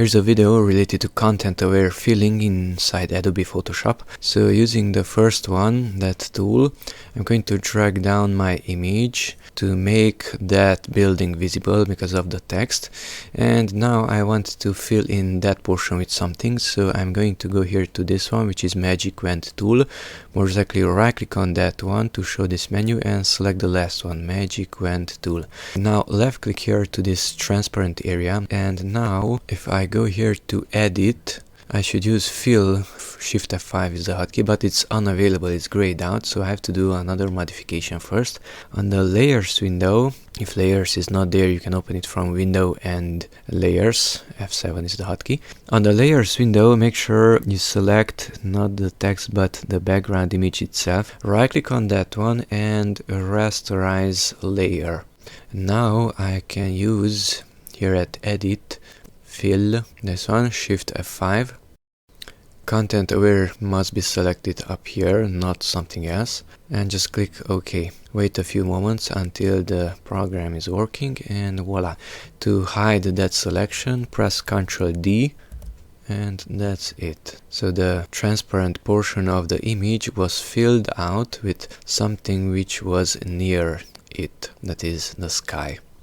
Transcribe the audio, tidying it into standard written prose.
Here's a video related to content-aware filling inside Adobe Photoshop. So using the first one, that tool, I'm going to drag down my image to make that building visible because of the text. And now I want to fill in that portion with something. So I'm going to go here to this one, which is Magic Wand tool. More exactly, right click on that one to show this menu and select the last one, Magic Wand tool. Now left click here to this transparent area, and now if I go here to edit, I should use fill. Shift F5 is the hotkey, but it's unavailable, it's grayed out, so I have to do another modification first. On the layers window, if layers is not there, you can open it from window and layers. F7 is the hotkey. On the layers window, make sure you select not the text but the background image itself. Right click on that one and rasterize layer. Now I can use here at edit, fill, this one, shift F5. Content aware must be selected up here, not something else, and just click OK. Wait a few moments until the program is working, and voila. To hide that selection, press Ctrl D, and that's it. So the transparent portion of the image was filled out with something which was near it, that is the sky.